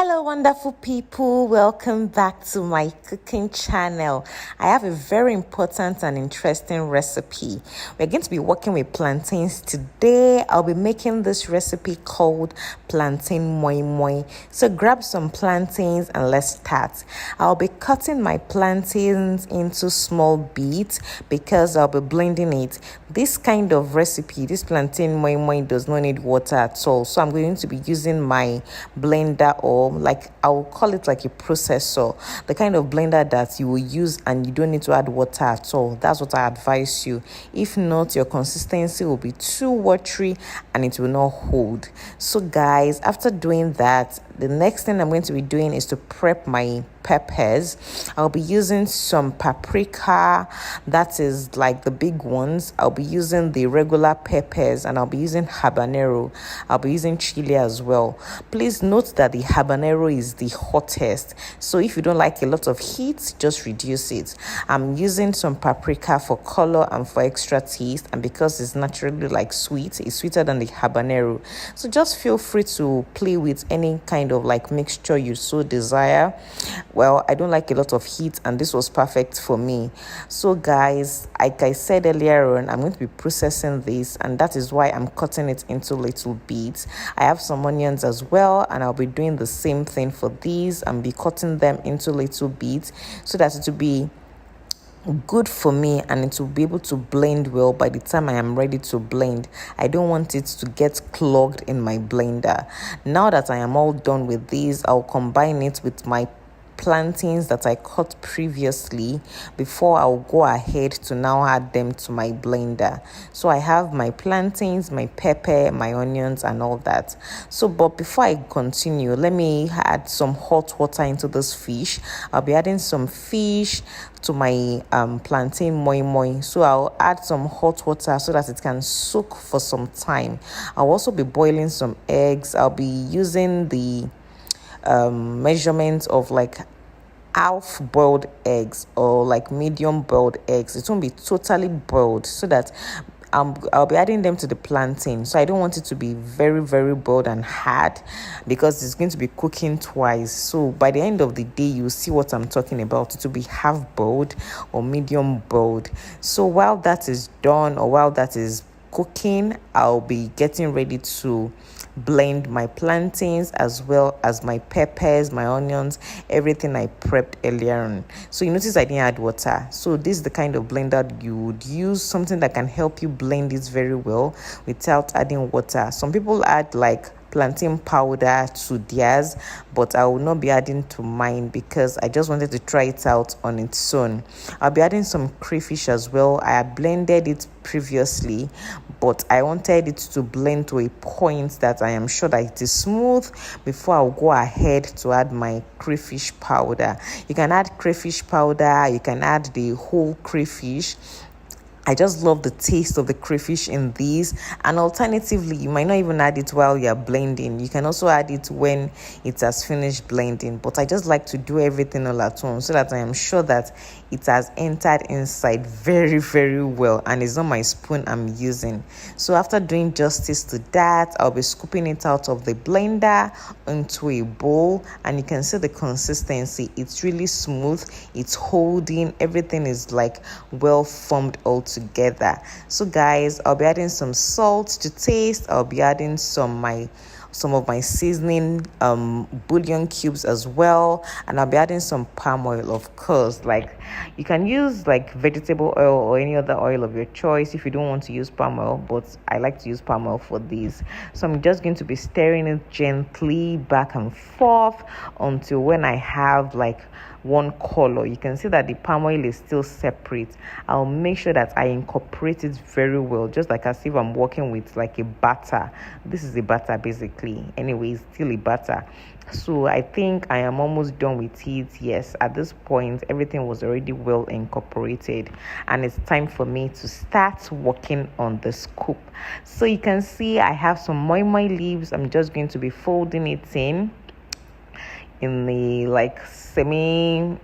Hello, wonderful people. Welcome back to my cooking channel. I have a very important and interesting recipe. We're going to be working with plantains today. I'll be making this recipe called Plantain Moimoi. So grab some plantains and let's start. I'll be cutting my plantains into small bits because I'll be blending it. This kind of recipe, this Plantain Moimoi, does not need water at all. So I'm going to be using my blender, or like I'll call it like a processor, the kind of blender that you will use and you don't need to add water at all. That's what I advise you. If not, your consistency will be too watery and it will not hold. So guys, after doing that, the next thing I'm going to be doing is to prep my peppers. I'll be using some paprika, that is like the big ones. I'll be using the regular peppers, and I'll be using habanero. I'll be using chili as well. Please note that the habanero is the hottest, so if you don't like a lot of heat, just reduce it. I'm using some paprika for color and for extra taste, and because it's naturally like sweet, it's sweeter than the habanero. So just feel free to play with any kind of like mixture you so desire. Well, I don't like a lot of heat, and this was perfect for me. So guys, like I said earlier on, I'm going to be processing this, and that is why I'm cutting it into little bits. I have some onions as well, and I'll be doing the same thing for these and be cutting them into little bits so that it will be good for me and it will be able to blend well by the time I am ready to blend. I don't want it to get clogged in my blender. Now that I am all done with these, I'll combine it with my plantains that I cut previously before I'll go ahead to now add them to my blender. So I have my plantains, my pepper, my onions and all that. So but before I continue, let me add some hot water into this fish. I'll be adding some fish to my plantain moimoi. So I'll add some hot water so that it can soak for some time. I'll also be boiling some eggs. I'll be using the measurements of like half boiled eggs or like medium boiled eggs. It won't be totally boiled, so that I'll be adding them to the plantain. So I don't want it to be very boiled and hard, because it's going to be cooking twice. So by the end of the day, you'll see what I'm talking about. It will be half boiled or medium boiled. So while that is done, or while that is cooking, I'll be getting ready to blend my plantains as well as my peppers, my onions, everything I prepped earlier on. So you notice I didn't add water. So this is the kind of blender you would use, something that can help you blend this very well without adding water. Some people add like plantain powder to theirs, but I will not be adding to mine because I just wanted to try it out on its own. I'll be adding some crayfish as well. I had blended it previously, but I wanted it to blend to a point that I am sure that it is smooth before I'll go ahead to add my crayfish powder. You can add crayfish powder, you can add the whole crayfish. I just love the taste of the crayfish in these. And alternatively, you might not even add it while you're blending. You can also add it when it has finished blending. But I just like to do everything all at once so that I am sure that it has entered inside very well, and it's not my spoon I'm using. So after doing justice to that, I'll be scooping it out of the blender into a bowl, and you can see the consistency. It's really smooth, it's holding, everything is like well formed all together. So guys, I'll be adding some salt to taste. I'll be adding some of my seasoning bouillon cubes as well, and I'll be adding some palm oil, of course. Like you can use like vegetable oil or any other oil of your choice if you don't want to use palm oil, but I like to use palm oil for these. So I'm just going to be stirring it gently back and forth until when I have like one color. You can see that the palm oil is still separate. I'll make sure that I incorporate it very well, just like as if I'm working with like a batter. This is a batter basically. Anyway, it's still a batter. So I think I am almost done with it. Yes, at this point everything was already well incorporated, and it's time for me to start working on the scoop. So you can see I have some moi moi leaves. I'm just going to be folding it in the like semi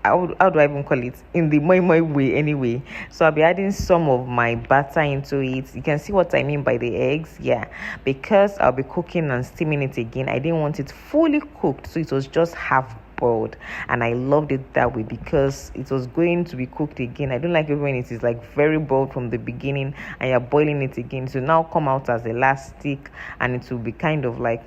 how do I even call it, in the moi moi way anyway. So I'll be adding some of my butter into it. You can see what I mean by the eggs. Yeah, because I'll be cooking and steaming it again, I didn't want it fully cooked, so it was just half boiled, and I loved it that way because it was going to be cooked again. I don't like it when it is like very boiled from the beginning and you're boiling it again, so now come out as elastic, and it will be kind of like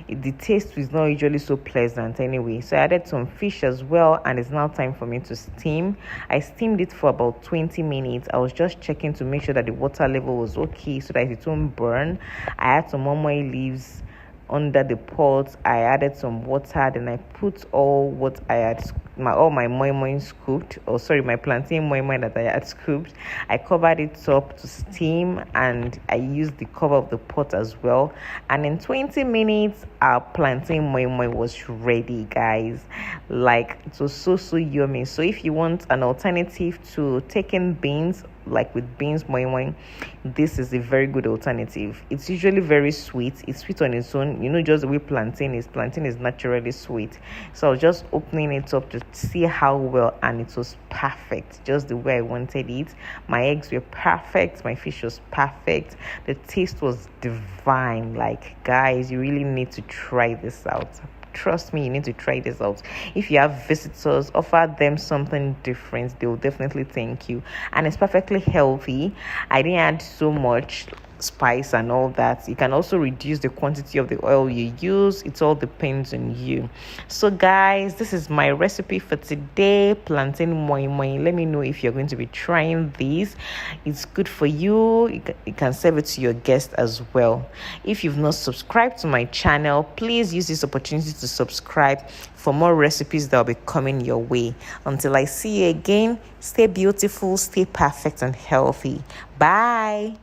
the taste is not usually so pleasant anyway. So I added some fish as well, and it's now time for me to steam. I steamed it for about 20 minutes. I was just checking to make sure that the water level was okay so that it won't burn. I had some moimoi leaves under the pot. I added some water, then I put all what I had, all my moimoi scooped, or sorry, my plantain moimoi that I had scooped. I covered it up to steam, and I used the cover of the pot as well. And in 20 minutes, our plantain moimoi was ready, guys. Like, it was so yummy. So if you want an alternative to taking beans, like with beans moimoi, this is a very good alternative. It's usually very sweet. It's sweet on its own, just the way plantain is naturally sweet. So I was just opening it up to see how well, and it was perfect, just the way I wanted it. My eggs were perfect, my fish was perfect, the taste was divine. Like, guys, you really need to try this out. Trust me, you need to try this out. If you have visitors, offer them something different. They will definitely thank you. And it's perfectly healthy. I didn't add so much spice and all that. You can also reduce the quantity of the oil you use. It all depends on you. So guys, this is my recipe for today, plantain moimoi. Let me know if you're going to be trying this. It's good for you. You can serve it to your guests as well. If you've not subscribed to my channel, please use this opportunity to subscribe for more recipes that will be coming your way. Until I see you again, stay beautiful, stay perfect and healthy. Bye.